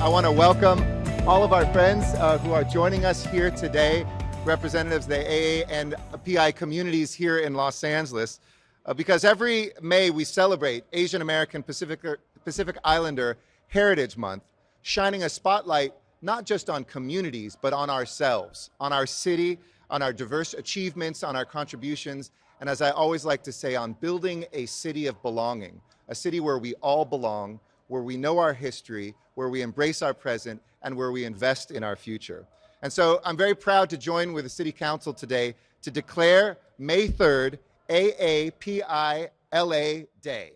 I want to welcome all of our friends who are joining us here today, representatives of the AA and PI communities here in Los Angeles, because every May we celebrate Asian American Pacific Islander Heritage Month, shining a spotlight not just on communities, but on ourselves, on our city, on our diverse achievements, on our contributions, and as I always like to say, on building a city of belonging, a city where we all belong, where we know our history, where we embrace our present, and where we invest in our future. And so I'm very proud to join with the City Council today to declare May 3rd AAPI LA Day.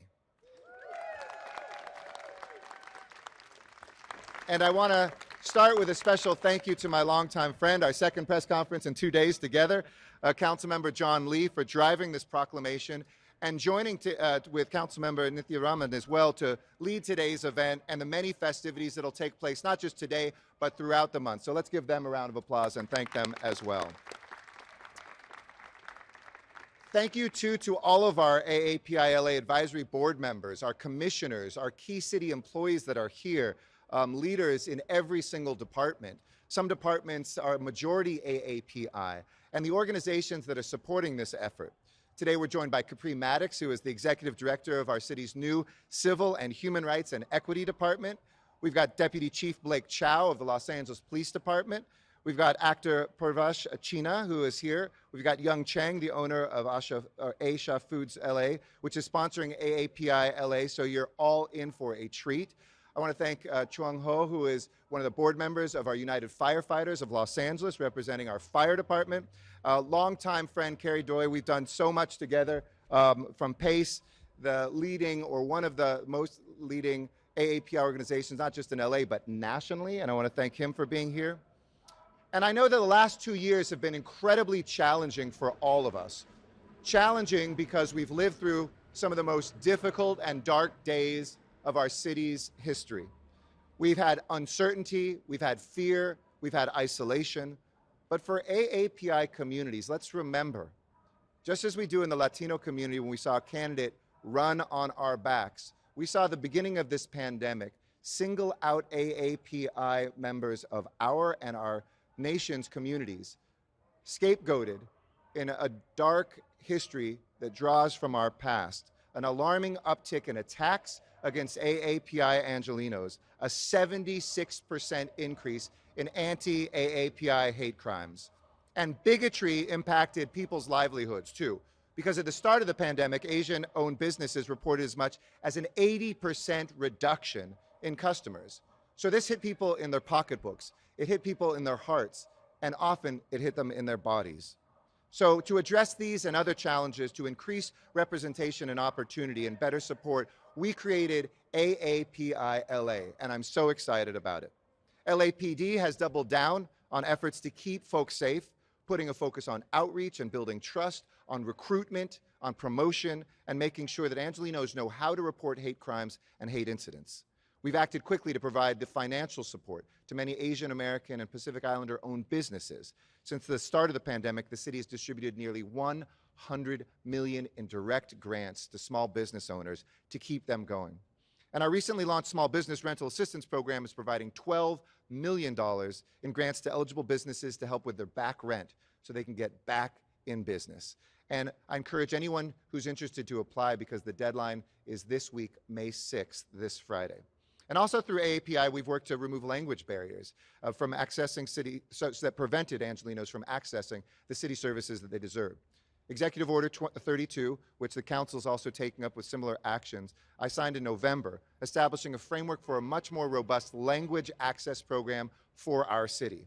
And I want to start with a special thank you to my longtime friend, our second press conference in 2 days together, Councilmember John Lee, for driving this proclamation and joining with Councilmember Nithya Ramen as well to lead today's event and the many festivities that will take place, not just today, but throughout the month. So let's give them a round of applause and thank them as well. Thank you, too, to all of our AAPI LA Advisory Board members, our commissioners, our key city employees that are here, leaders in every single department. Some departments are majority AAPI, and the organizations that are supporting this effort. Today we're joined by Capri Maddox, who is the Executive Director of our city's new Civil and Human Rights and Equity Department. We've got Deputy Chief Blake Chow of the Los Angeles Police Department. We've got actor Purvash China, who is here. We've got Young Cheng, the owner of Asia Foods LA, which is sponsoring AAPI LA, so you're all in for a treat. I want to thank Chuang Ho, who is one of the board members of our United Firefighters of Los Angeles, representing our fire department. Longtime friend Carrie Doy, we've done so much together from PACE, the leading or one of the most leading AAPI organizations, not just in LA, but nationally, and I want to thank him for being here. And I know that the last 2 years have been incredibly challenging for all of us. Challenging because we've lived through some of the most difficult and dark days of our city's history. We've had uncertainty, we've had fear, we've had isolation. But for AAPI communities, let's remember, just as we do in the Latino community when we saw a candidate run on our backs, we saw the beginning of this pandemic single out AAPI members of our and our nation's communities, scapegoated in a dark history that draws from our past, an alarming uptick in attacks against AAPI Angelenos, a 76% increase in anti-AAPI hate crimes. And bigotry impacted people's livelihoods too, because at the start of the pandemic, Asian-owned businesses reported as much as an 80% reduction in customers. So this hit people in their pocketbooks, it hit people in their hearts, and often it hit them in their bodies. So to address these and other challenges, to increase representation and opportunity and better support, we created AAPI LA, and I'm so excited about it. LAPD has doubled down on efforts to keep folks safe, putting a focus on outreach and building trust, on recruitment, on promotion, and making sure that Angelenos know how to report hate crimes and hate incidents. We've acted quickly to provide the financial support to many Asian American and Pacific Islander-owned businesses. Since the start of the pandemic, the city has distributed nearly $100 million in direct grants to small business owners to keep them going. And our recently launched Small Business Rental Assistance Program is providing $12 million in grants to eligible businesses to help with their back rent so they can get back in business. And I encourage anyone who's interested to apply because the deadline is this week, May 6th, this Friday. And also through AAPI, we've worked to remove language barriers from accessing so that prevented Angelenos from accessing the city services that they deserve. Executive Order 32, which the Council is also taking up with similar actions, I signed in November, establishing a framework for a much more robust language access program for our city.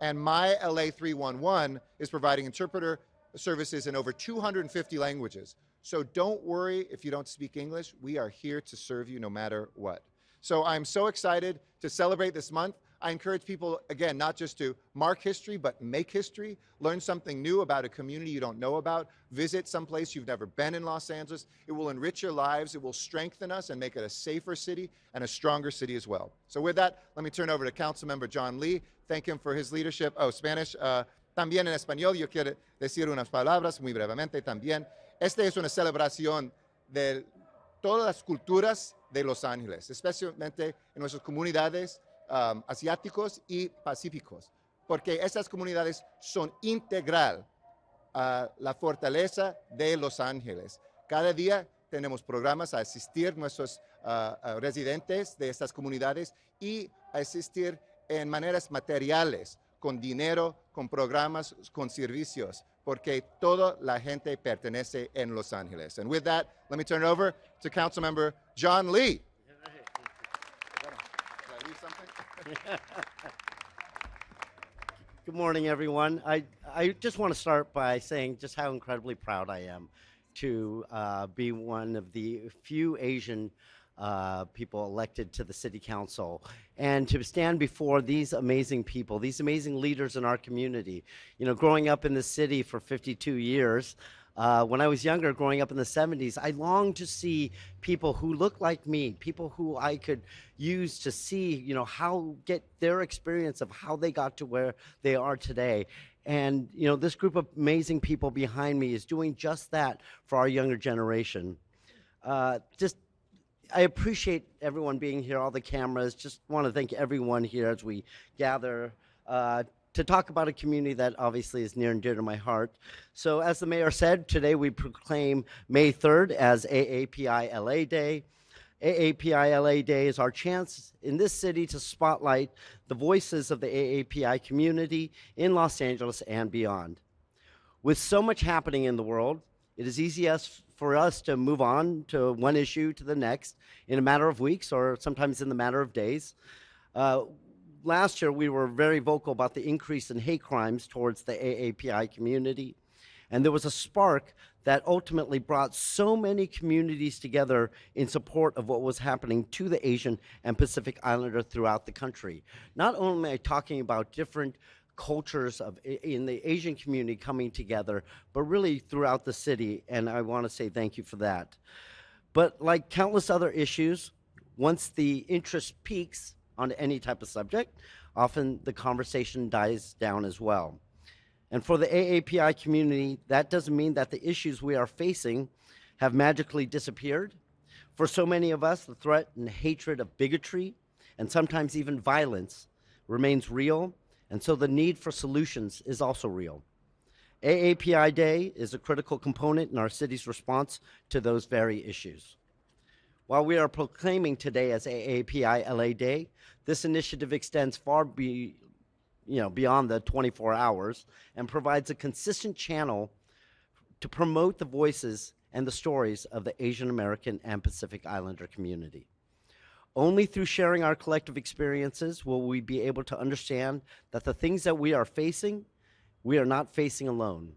And My LA 311 is providing interpreter services in over 250 languages. So don't worry if you don't speak English. We are here to serve you no matter what. So I'm so excited to celebrate this month. I encourage people, again, not just to mark history, but make history, learn something new about a community you don't know about, visit someplace you've never been in Los Angeles. It will enrich your lives, it will strengthen us and make it a safer city and a stronger city as well. So with that, let me turn over to Councilmember John Lee. Thank him for his leadership. Oh, Spanish. También en español, yo quiero decir unas palabras muy brevemente también. Esta es una celebración de todas las culturas de Los Ángeles, especialmente en nuestras comunidades asiáticos y pacíficos, porque esas comunidades son integral a la fortaleza de Los Ángeles. Cada día tenemos programas a asistir nuestros residentes de estas comunidades y asistir en maneras materiales, con dinero, con programas, con servicios, porque toda la gente pertenece en Los Ángeles. And with that, let me turn it over to Councilmember John Lee. Did I leave something? Good morning, everyone. I just want to start by saying just how incredibly proud I am to be one of the few Asian people elected to the city council, and to stand before these amazing people, these amazing leaders in our community. You know, growing up in the city for 52 years, when I was younger, growing up in the 70s, I longed to see people who looked like me, people who I could use to see, you know, how get their experience of how they got to where they are today. And, you know, this group of amazing people behind me is doing just that for our younger generation. I appreciate everyone being here, all the cameras. Just want to thank everyone here as we gather to talk about a community that obviously is near and dear to my heart. So as the mayor said, today we proclaim May 3rd as AAPI LA Day. AAPI LA Day is our chance in this city to spotlight the voices of the AAPI community in Los Angeles and beyond. With so much happening in the world, it is easy for us to move on to one issue to the next in a matter of weeks or sometimes in the matter of days. Last year, we were very vocal about the increase in hate crimes towards the AAPI community. And there was a spark that ultimately brought so many communities together in support of what was happening to the Asian and Pacific Islander throughout the country. Not only am I talking about different cultures in the Asian community coming together, but really throughout the city, and I want to say thank you for that. But like countless other issues, once the interest peaks on any type of subject, often the conversation dies down as well. And for the AAPI community, that doesn't mean that the issues we are facing have magically disappeared. For so many of us, the threat and hatred of bigotry and sometimes even violence remains real, and so the need for solutions is also real. AAPI Day is a critical component in our city's response to those very issues. While we are proclaiming today as AAPI LA Day, this initiative extends far beyond the 24 hours and provides a consistent channel to promote the voices and the stories of the Asian American and Pacific Islander community. Only through sharing our collective experiences will we be able to understand that the things that we are facing, we are not facing alone.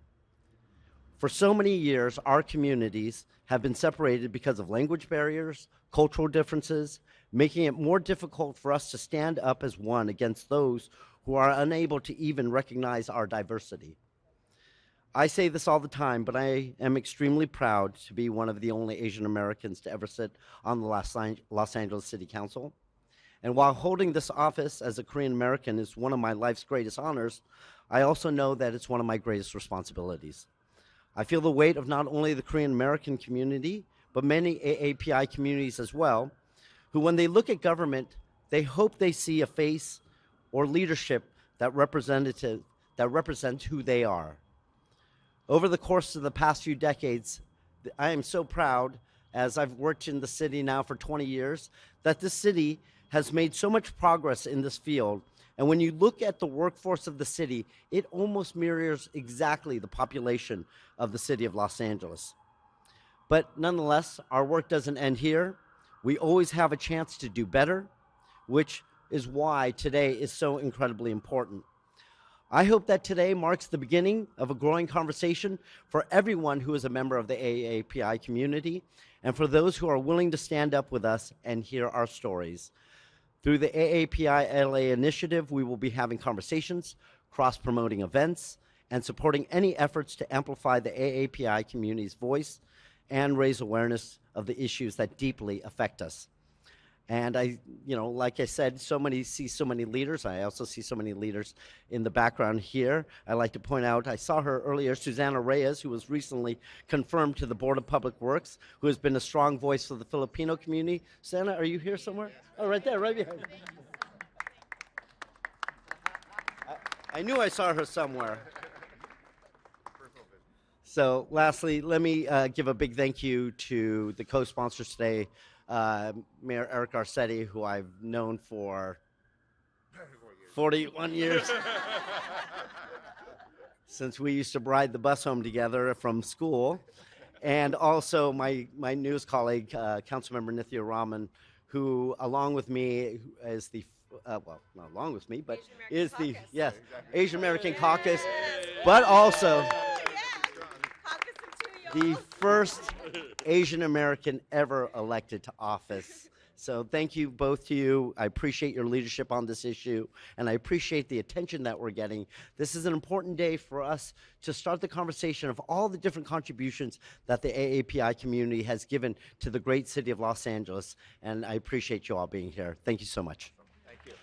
For so many years, our communities have been separated because of language barriers, cultural differences, making it more difficult for us to stand up as one against those who are unable to even recognize our diversity. I say this all the time, but I am extremely proud to be one of the only Asian Americans to ever sit on the Los Angeles City Council. And while holding this office as a Korean American is one of my life's greatest honors, I also know that it's one of my greatest responsibilities. I feel the weight of not only the Korean American community, but many AAPI communities as well, who when they look at government, they hope they see a face or leadership that represents who they are. Over the course of the past few decades, I am so proud, as I've worked in the city now for 20 years, that this city has made so much progress in this field. And when you look at the workforce of the city, it almost mirrors exactly the population of the city of Los Angeles. But nonetheless, our work doesn't end here. We always have a chance to do better, which is why today is so incredibly important. I hope that today marks the beginning of a growing conversation for everyone who is a member of the AAPI community and for those who are willing to stand up with us and hear our stories. Through the AAPI LA initiative, we will be having conversations, cross-promoting events, and supporting any efforts to amplify the AAPI community's voice and raise awareness of the issues that deeply affect us. And like I said, see so many leaders. I also see so many leaders in the background here. I like to point out, I saw her earlier, Susana Reyes, who was recently confirmed to the Board of Public Works, who has been a strong voice for the Filipino community. Susana, are you here somewhere? Oh, right there, right behind. I knew I saw her somewhere. So lastly, let me give a big thank you to the co-sponsors today, Mayor Eric Garcetti, who I've known for 41 years. Since we used to ride the bus home together from school. And also my newest colleague, Councilmember Nithya Ramen, who along with me is the, well, not along with me, but is the, yes, Asian American Caucus, but also the first Asian American ever elected to office. So thank you both to you. I appreciate your leadership on this issue, and I appreciate the attention that we're getting. This is an important day for us to start the conversation of all the different contributions that the AAPI community has given to the great city of Los Angeles, and I appreciate you all being here. Thank you so much. Thank you.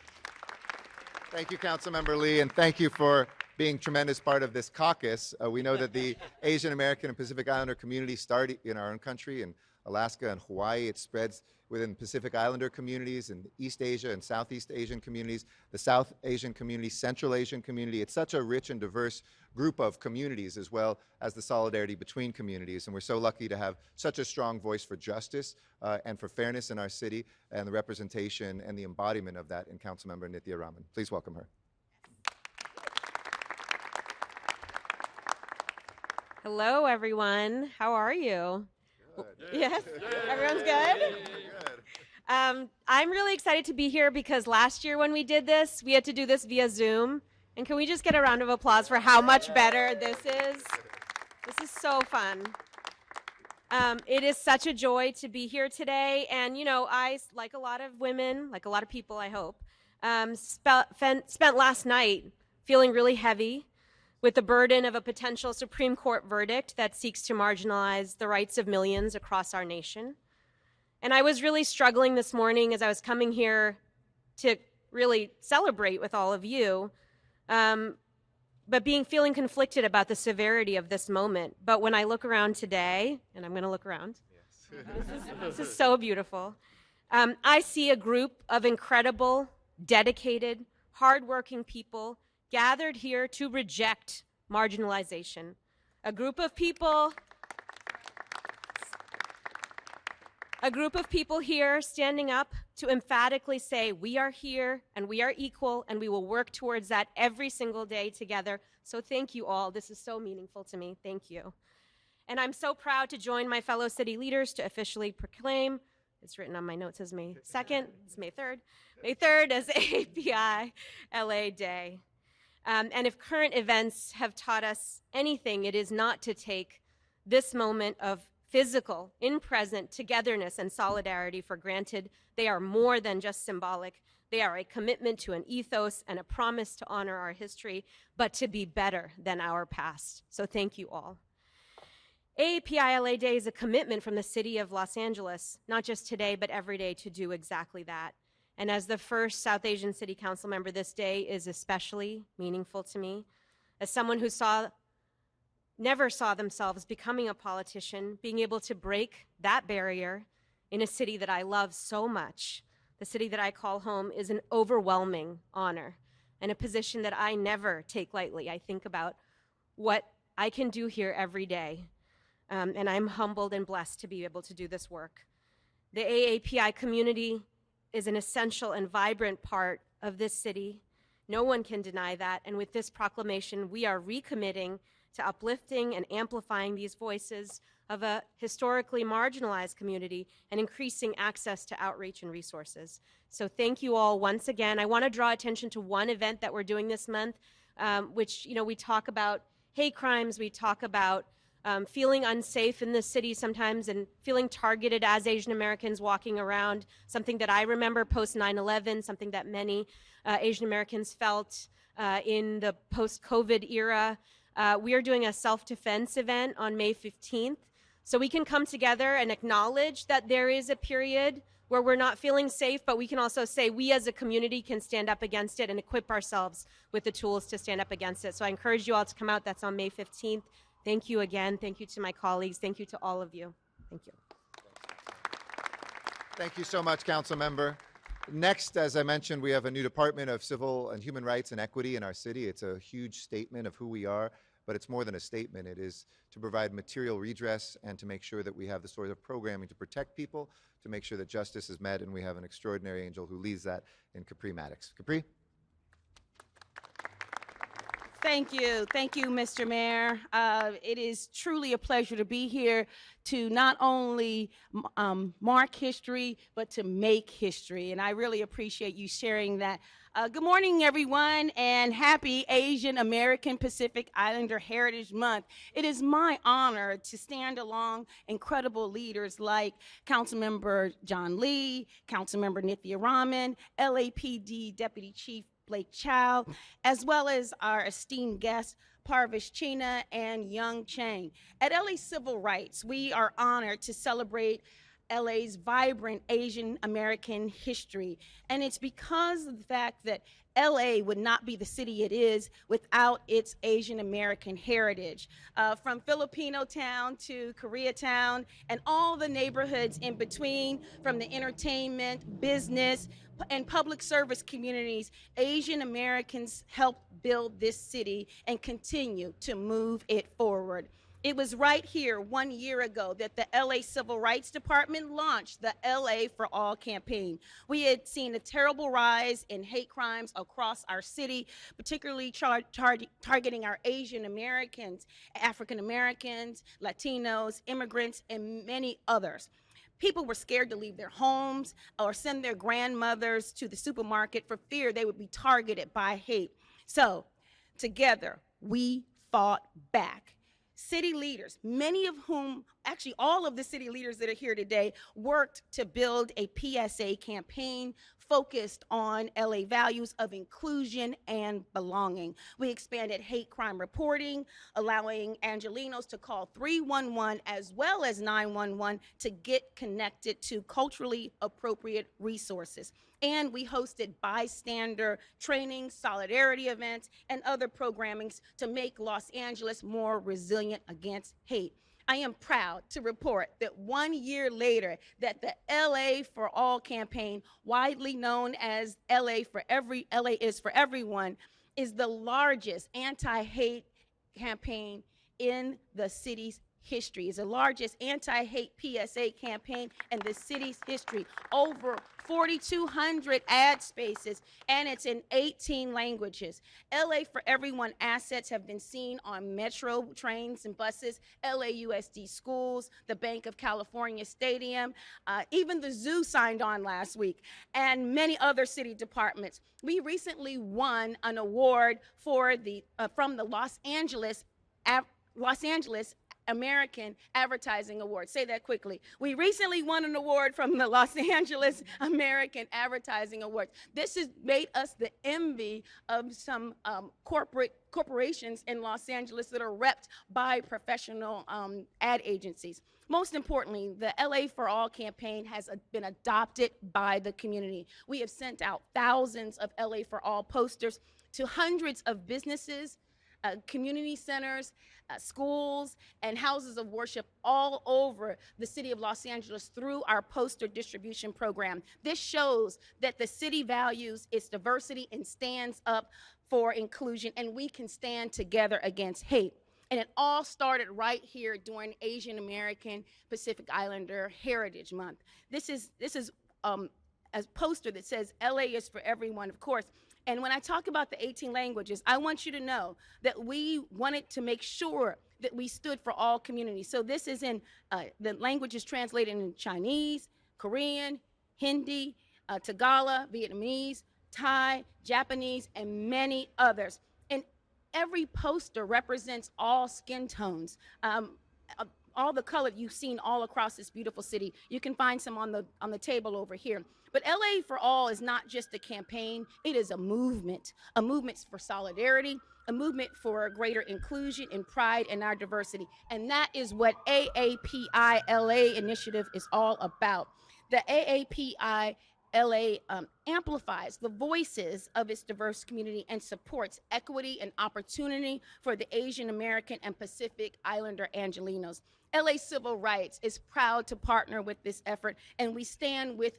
Thank you, Councilmember Lee, and thank you for being a tremendous part of this caucus. We know that the Asian American and Pacific Islander community started in our own country, in Alaska and Hawaii. It spreads within Pacific Islander communities and East Asia and Southeast Asian communities, the South Asian community, Central Asian community. It's such a rich and diverse group of communities, as well as the solidarity between communities. And we're so lucky to have such a strong voice for justice and for fairness in our city, and the representation and the embodiment of that in Councilmember Nithya Ramen. Please welcome her. Hello, everyone. How are you? Good. Yes? Everyone's good? I'm really excited to be here because last year when we did this, we had to do this via Zoom. And can we just get a round of applause for how much better this is? This is so fun. It is such a joy to be here today. And, you know, I, like a lot of women, like a lot of people, I hope, spent last night feeling really heavy with the burden of a potential Supreme Court verdict that seeks to marginalize the rights of millions across our nation. And I was really struggling this morning as I was coming here to really celebrate with all of you, but feeling conflicted about the severity of this moment. But when I look around today, and I'm going to look around, this is so beautiful. I see a group of incredible, dedicated, hardworking people gathered here to reject marginalization. A group of people here standing up to emphatically say, we are here and we are equal and we will work towards that every single day together. So thank you all. This is so meaningful to me. Thank you. And I'm so proud to join my fellow city leaders to officially proclaim, it's written on my notes as May 2nd, it's May 3rd, May 3rd as AAPI LA Day. And if current events have taught us anything, it is not to take this moment of physical, in-present togetherness and solidarity for granted. They are more than just symbolic. They are a commitment to an ethos and a promise to honor our history, but to be better than our past. So thank you all. AAPI LA Day is a commitment from the city of Los Angeles, not just today, but every day, to do exactly that. And as the first South Asian City Council member, this day is especially meaningful to me. As someone who never saw themselves becoming a politician, being able to break that barrier in a city that I love so much, the city that I call home, is an overwhelming honor and a position that I never take lightly. I think about what I can do here every day, and I'm humbled and blessed to be able to do this work. The AAPI community is an essential and vibrant part of this city. No one can deny that, and with this proclamation, we are recommitting to uplifting and amplifying these voices of a historically marginalized community and increasing access to outreach and resources. So thank you all once again. I want to draw attention to one event that we're doing this month, which, you know, we talk about hate crimes, we talk about feeling unsafe in the city sometimes and feeling targeted as Asian Americans walking around, something that I remember post 9/11, something that many Asian Americans felt in the post-COVID era. We are doing a self-defense event on May 15th, so we can come together and acknowledge that there is a period where we're not feeling safe, but we can also say we as a community can stand up against it and equip ourselves with the tools to stand up against it. So I encourage you all to come out. That's on May 15th. Thank you again. Thank you to my colleagues. Thank you to all of you. Thank you. Thank you so much, Council Member. Next, as I mentioned, we have a new Department of Civil and Human Rights and Equity in our city. It's a huge statement of who we are, but it's more than a statement. It is to provide material redress and to make sure that we have the sort of programming to protect people, to make sure that justice is met, and we have an extraordinary angel who leads that in Capri Maddox. Capri? Thank you, Mr. Mayor. It is truly a pleasure to be here to not only mark history, but to make history, and I really appreciate you sharing that. Good morning, everyone, and happy Asian American Pacific Islander Heritage Month. It is my honor to stand along incredible leaders like Councilmember John Lee, Councilmember Nithya Ramen, LAPD Deputy Chief Blake Chow, as well as our esteemed guests, Parvish China and Young Chang. At LA Civil Rights, we are honored to celebrate LA's vibrant Asian American history. And it's because of the fact that LA would not be the city it is without its Asian American heritage. From Filipino town to Koreatown and all the neighborhoods in between, from the entertainment, business, and public service communities, Asian Americans helped build this city and continue to move it forward. It was right here 1 year ago that the LA Civil Rights Department launched the LA for All campaign. We had seen a terrible rise in hate crimes across our city, particularly targeting our Asian Americans, African Americans, Latinos, immigrants, and many others. People were scared to leave their homes or send their grandmothers to the supermarket for fear they would be targeted by hate. So together, we fought back. City leaders, many of whom, actually all of the city leaders that are here today, worked to build a PSA campaign focused on LA values of inclusion and belonging. We expanded hate crime reporting, allowing Angelenos to call 311 as well as 911 to get connected to culturally appropriate resources. And we hosted bystander training, solidarity events, and other programmings to make Los Angeles more resilient against hate. I am proud to report that 1 year later that the LA for All campaign, widely known as LA is for Everyone, is the largest anti-hate campaign in the city's history. It's the largest anti-hate PSA campaign in the city's history. Over 4,200 ad spaces, and it's in 18 languages. LA for Everyone assets have been seen on metro trains and buses, LAUSD schools, the Bank of California Stadium, even the zoo signed on last week, and many other city departments. We recently won an award for from the Los Angeles American Advertising Award. Say that quickly. We recently won an award from the Los Angeles American Advertising Awards. This has made us the envy of some corporations in Los Angeles that are repped by professional ad agencies. Most importantly, the LA for All campaign has been adopted by the community. We have sent out thousands of LA for All posters to hundreds of businesses, community centers, schools, and houses of worship all over the city of Los Angeles through our poster distribution program. This shows that the city values its diversity and stands up for inclusion, and we can stand together against hate. And it all started right here during Asian American Pacific Islander Heritage Month. This is a poster that says LA is for everyone, of course. And when I talk about the 18 languages, I want you to know that we wanted to make sure that we stood for all communities. So this is in, the language is translated in Chinese, Korean, Hindi, Tagalog, Vietnamese, Thai, Japanese, and many others. And every poster represents all skin tones. All the color you've seen all across this beautiful city. You can find some on the table over here. But LA for All is not just a campaign, it is a movement for solidarity, a movement for greater inclusion and pride in our diversity. And that is what AAPI LA initiative is all about. The AAPI LA amplifies the voices of its diverse community and supports equity and opportunity for the Asian American and Pacific Islander Angelenos. LA Civil Rights is proud to partner with this effort, and we stand with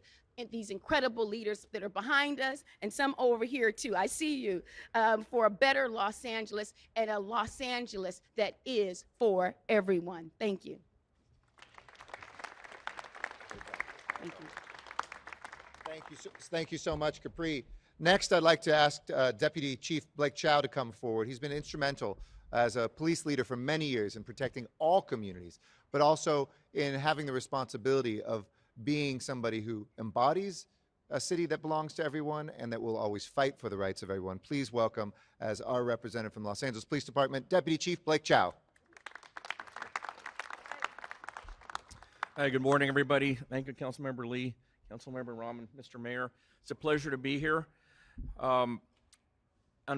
these incredible leaders that are behind us, and some over here too. I see you, for a better Los Angeles, and a Los Angeles that is for everyone. Thank you. Thank you. Thank you so much, Capri. Next, I'd like to ask Deputy Chief Blake Chow to come forward. He's been instrumental as a police leader for many years in protecting all communities, but also in having the responsibility of being somebody who embodies a city that belongs to everyone and that will always fight for the rights of everyone. Please welcome, as our representative from Los Angeles Police Department, Deputy Chief Blake Chow. Hi, good morning, everybody. Thank you, Councilmember Lee, Councilmember Ramen, Mr. Mayor. It's a pleasure to be here. On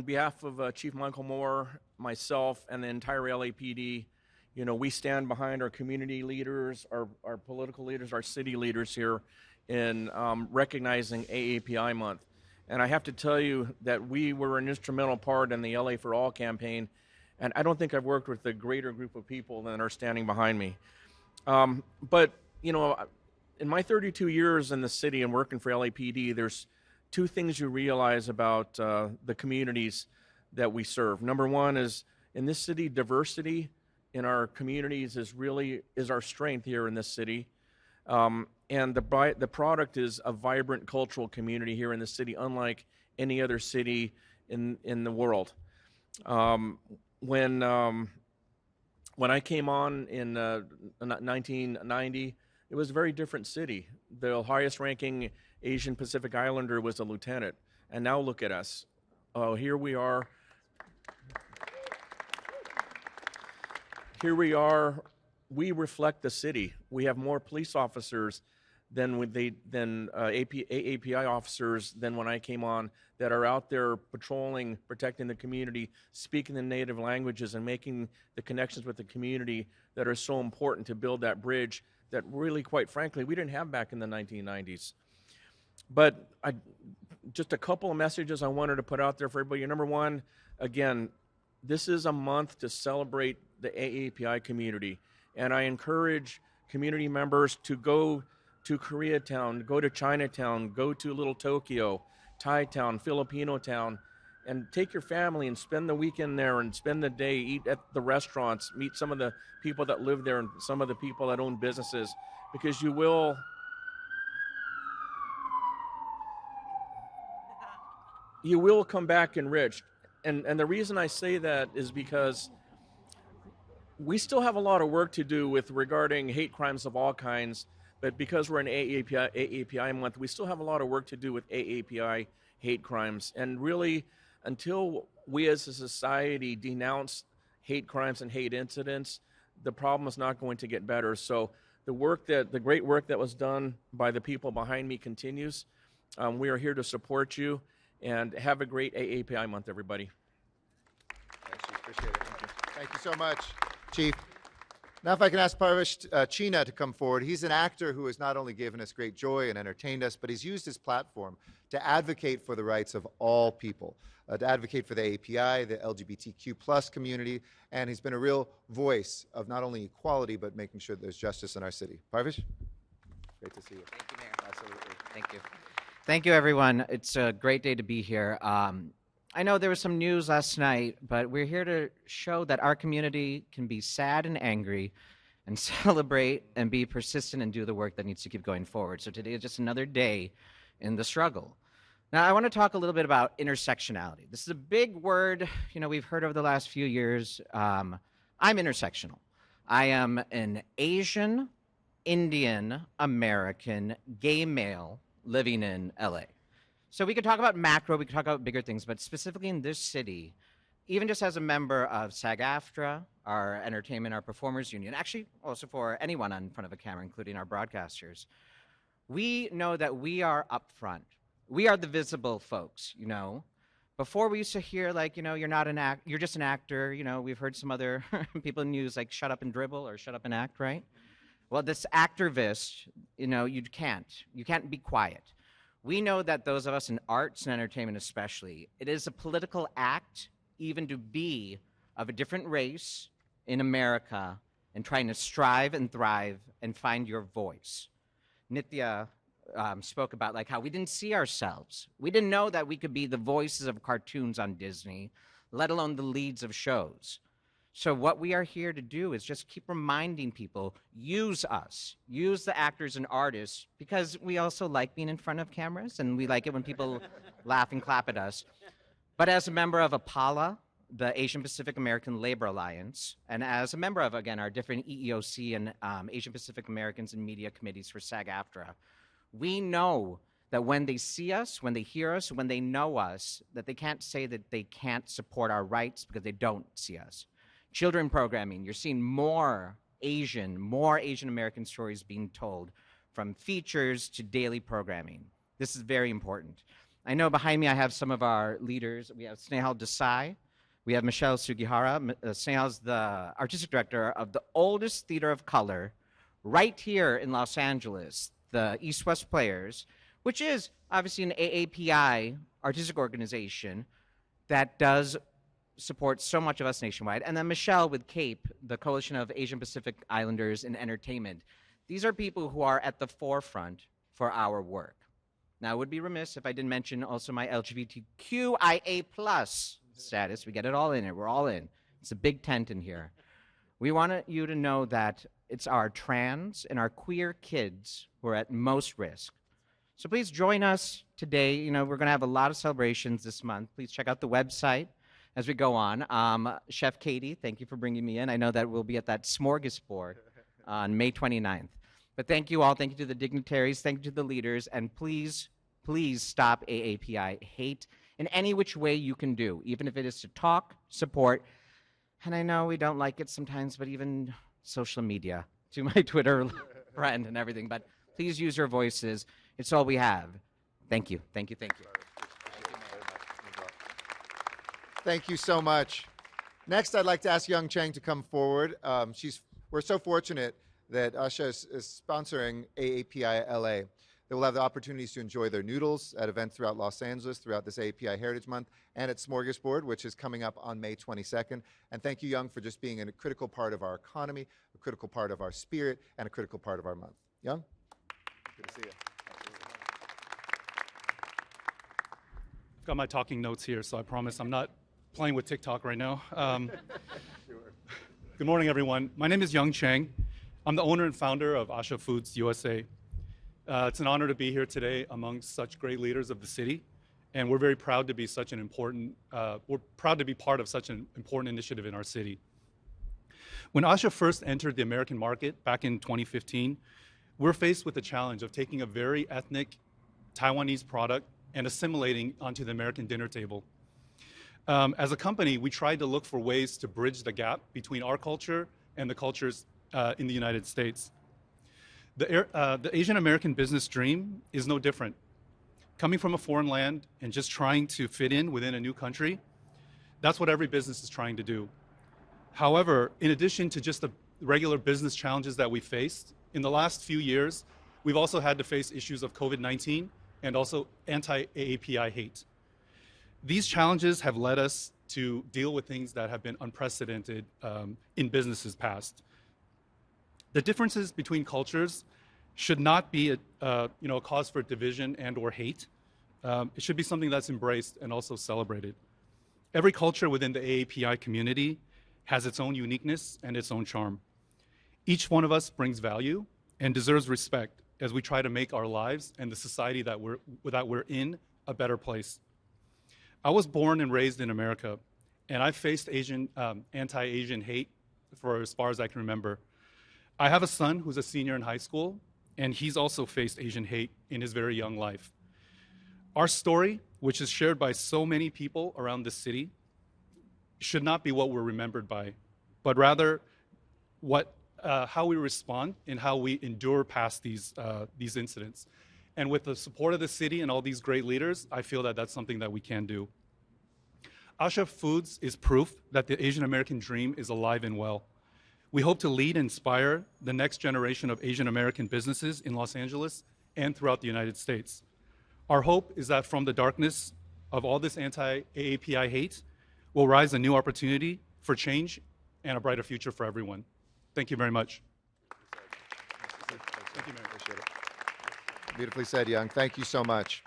behalf of Chief Michael Moore, myself, and the entire LAPD, you know, we stand behind our community leaders, our political leaders, our city leaders here in recognizing AAPI month. And I have to tell you that we were an instrumental part in the LA for All campaign, and I don't think I've worked with a greater group of people than are standing behind me. But, you know, in my 32 years in the city and working for LAPD, there's two things you realize about the communities that we serve. Number one is, in this city, diversity in our communities is our strength here in this city. And the product is a vibrant cultural community here in the city, unlike any other city in the world. When I came on in 1990, it was a very different city. The highest ranking Asian Pacific Islander was a lieutenant. And now look at us. Oh, here we are. Here we are. We reflect the city. We have more police officers than AAPI officers than when I came on, that are out there patrolling, protecting the community, speaking the native languages, and making the connections with the community that are so important to build that bridge that really, quite frankly, we didn't have back in the 1990s. But just a couple of messages I wanted to put out there for everybody. Number one, again, this is a month to celebrate the AAPI community. And I encourage community members to go to Koreatown, go to Chinatown, go to Little Tokyo, Thai Town, Filipino Town, and take your family and spend the weekend there and spend the day, eat at the restaurants, meet some of the people that live there and some of the people that own businesses, because you will come back enriched. And the reason I say that is because we still have a lot of work to do regarding hate crimes of all kinds, but because we're in AAPI month, we still have a lot of work to do with AAPI hate crimes. And really, until we as a society denounce hate crimes and hate incidents, the problem is not going to get better. So the great work that was done by the people behind me continues. We are here to support you, and have a great AAPI month, everybody. Thanks, Chief. Appreciate it. Thank you so much, Chief. Now, if I can ask Parvish China to come forward. He's an actor who has not only given us great joy and entertained us, but he's used his platform to advocate for the rights of all people, to advocate for the AAPI, the LGBTQ+ community, and he's been a real voice of not only equality, but making sure that there's justice in our city. Parvish, great to see you. Thank you, Mayor. Absolutely. Thank you. Thank you, everyone. It's a great day to be here. I know there was some news last night, but we're here to show that our community can be sad and angry and celebrate and be persistent and do the work that needs to keep going forward. So today is just another day in the struggle. Now, I want to talk a little bit about intersectionality. This is a big word, you know, we've heard over the last few years. I'm intersectional. I am an Asian, Indian, American, gay male living in LA. So we could talk about macro, we could talk about bigger things, but specifically in this city, even just as a member of SAG-AFTRA, our entertainment, our performers union, actually also for anyone in front of a camera, including our broadcasters, we know that we are up front. We are the visible folks, you know. Before we used to hear like, you know, you're just an actor, you know, we've heard some other people in news like shut up and dribble or shut up and act, right? Well, this activist, you know, you can't be quiet. We know that those of us in arts and entertainment especially, it is a political act even to be of a different race in America and trying to strive and thrive and find your voice. Nithya spoke about like how we didn't see ourselves. We didn't know that we could be the voices of cartoons on Disney, let alone the leads of shows. So what we are here to do is just keep reminding people, use us, use the actors and artists, because we also like being in front of cameras, and we like it when people laugh and clap at us. But as a member of AAPALA, the Asian Pacific American Labor Alliance, and as a member of, again, our different EEOC and Asian Pacific Americans and Media Committees for SAG-AFTRA, we know that when they see us, when they hear us, when they know us, that they can't say that they can't support our rights because they don't see us. Children programming, you're seeing more Asian American stories being told, from features to daily programming. This is very important. I know behind me I have some of our leaders. We have Snehal Desai. We have Michelle Sugihara. Snehal's the artistic director of the oldest theater of color right here in Los Angeles, the East West Players, which is obviously an AAPI artistic organization that does support so much of us nationwide. And then Michelle with CAPE, the Coalition of Asian Pacific Islanders in Entertainment. These are people who are at the forefront for our work. Now, I would be remiss if I didn't mention also my LGBTQIA+ status. We get it all in here. We're all in. It's a big tent in here. We want you to know that it's our trans and our queer kids who are at most risk. So please join us today. You know, we're going to have a lot of celebrations this month. Please check out the website as we go on. Chef Katie, thank you for bringing me in. I know that we'll be at that smorgasbord on May 29th. But thank you all. Thank you to the dignitaries. Thank you to the leaders. And please, please stop AAPI hate in any which way you can do, even if it is to talk, support. And I know we don't like it sometimes, but even social media, to my Twitter friend and everything. But please use your voices. It's all we have. Thank you. Thank you. Thank you. Thank you so much. Next, I'd like to ask Young Chang to come forward. We're so fortunate that Usha is sponsoring AAPI LA. They will have the opportunities to enjoy their noodles at events throughout Los Angeles throughout this AAPI Heritage Month, and at Smorgasbord, which is coming up on May 22nd. And thank you, Young, for just being a critical part of our economy, a critical part of our spirit, and a critical part of our month. Young? Good to see you. I've got my talking notes here, so I promise I'm not playing with TikTok right now. Good morning, everyone. My name is Young Chang. I'm the owner and founder of Asha Foods USA. It's an honor to be here today among such great leaders of the city, and we're very proud to be such an important. We're proud to be part of such an important initiative in our city. When Asha first entered the American market back in 2015, we're faced with the challenge of taking a very ethnic Taiwanese product and assimilating onto the American dinner table. As a company, we tried to look for ways to bridge the gap between our culture and the cultures in the United States. The Asian American business dream is no different. Coming from a foreign land and just trying to fit in within a new country, that's what every business is trying to do. However, in addition to just the regular business challenges that we faced, in the last few years, we've also had to face issues of COVID-19 and also anti-AAPI hate. These challenges have led us to deal with things that have been unprecedented in businesses past. The differences between cultures should not be a cause for division and or hate. It should be something that's embraced and also celebrated. Every culture within the AAPI community has its own uniqueness and its own charm. Each one of us brings value and deserves respect as we try to make our lives and the society that we're in a better place. I was born and raised in America, and I've faced anti-Asian hate for as far as I can remember. I have a son who's a senior in high school, and he's also faced Asian hate in his very young life. Our story, which is shared by so many people around this city, should not be what we're remembered by, but rather how we respond and how we endure past these incidents. And with the support of the city and all these great leaders, I feel that that's something that we can do. Asha Foods is proof that the Asian American dream is alive and well. We hope to lead and inspire the next generation of Asian American businesses in Los Angeles and throughout the United States. Our hope is that from the darkness of all this anti-AAPI hate will rise a new opportunity for change and a brighter future for everyone. Thank you very much. Thank you, Mayor. Appreciate it. Beautifully said, Young. Thank you so much.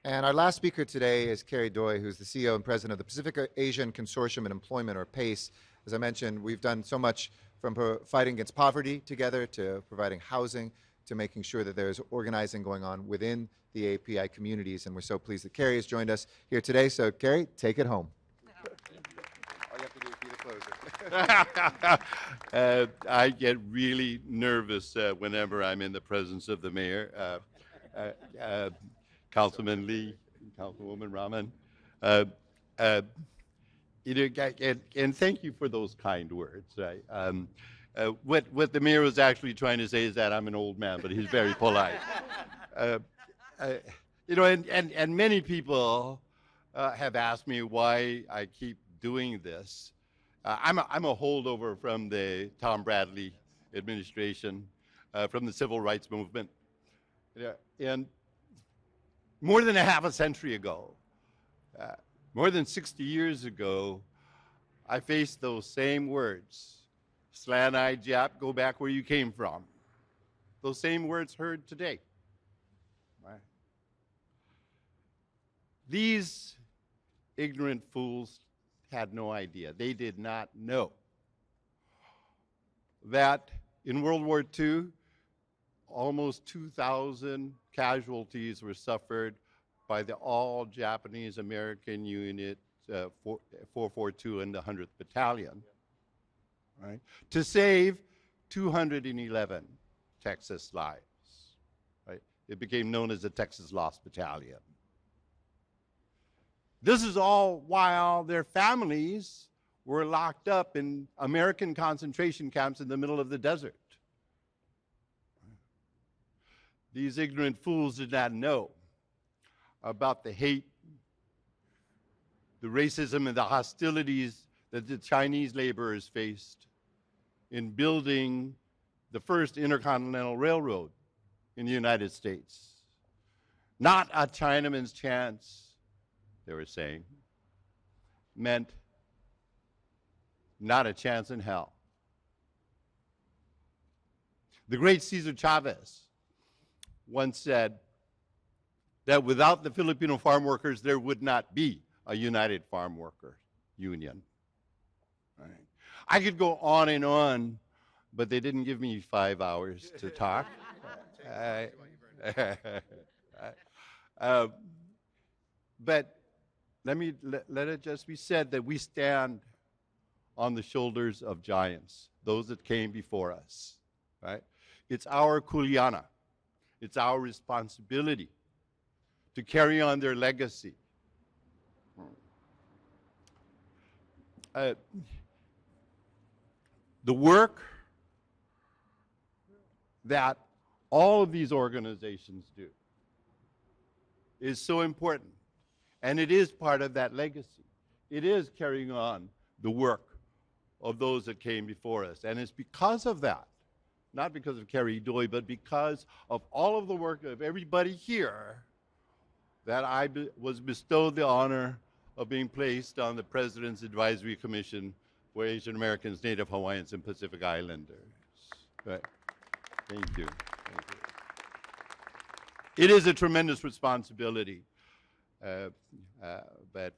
And our last speaker today is Carrie Doi, who's the CEO and president of the Pacific Asian Consortium in Employment, or PACE. As I mentioned, we've done so much from fighting against poverty together to providing housing to making sure that there's organizing going on within the API communities. And we're so pleased that Carrie has joined us here today. So, Carrie, take it home. All you have to do is be the closer. I get really nervous whenever I'm in the presence of the mayor. Councilman Lee, Councilwoman Ramen. And thank you for those kind words. Right? What the mayor was actually trying to say is that I'm an old man, but he's very polite. You know, and many people have asked me why I keep doing this. I'm a holdover from the Tom Bradley administration, from the civil rights movement. And more than a half a century ago, more than 60 years ago, I faced those same words. Slant-eyed Jap, go back where you came from. Those same words heard today. Right. These ignorant fools had no idea. They did not know that in World War II, almost 2,000 casualties were suffered by the all-Japanese American unit 442 and the 100th Battalion, right, to save 211 Texas lives. Right? It became known as the Texas Lost Battalion. This is all while their families were locked up in American concentration camps in the middle of the desert. These ignorant fools did not know about the hate, the racism, and the hostilities that the Chinese laborers faced in building the first intercontinental railroad in the United States. Not a Chinaman's chance, they were saying, meant not a chance in hell. The great Cesar Chavez once said that without the Filipino farm workers, there would not be a united farm worker union. Right. I could go on, but they didn't give me 5 hours to talk. But let it just be said that we stand on the shoulders of giants, those that came before us. Right? It's our kuleana. It's our responsibility to carry on their legacy. The work that all of these organizations do is so important, and it is part of that legacy. It is carrying on the work of those that came before us, and it's because of that, not because of Carrie Doi, but because of all of the work of everybody here, that I was bestowed the honor of being placed on the President's Advisory Commission for Asian Americans, Native Hawaiians, and Pacific Islanders. Right. Thank you. Thank you. It is a tremendous responsibility, but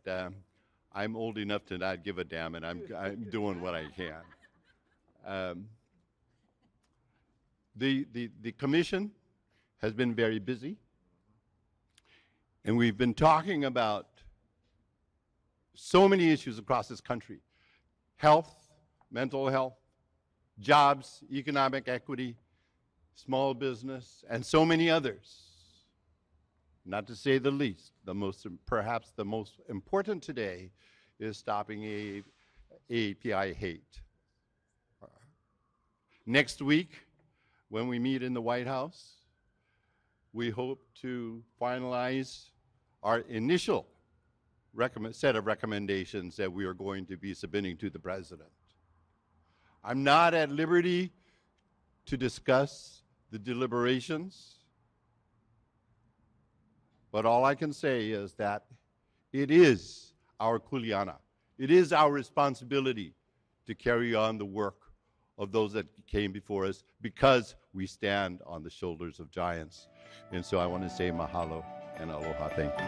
I'm old enough to not give a damn, and I'm doing what I can. The commission has been very busy, and we've been talking about so many issues across this country: health, mental health, jobs, economic equity, small business, and so many others. Not to say the least, perhaps the most important today is stopping AAPI hate. Next week, when we meet in the White House, we hope to finalize our initial set of recommendations that we are going to be submitting to the President. I'm not at liberty to discuss the deliberations, but all I can say is that it is our kuleana. It is our responsibility to carry on the work of those that came before us, because we stand on the shoulders of giants. And so I want to say mahalo and aloha. Thank you.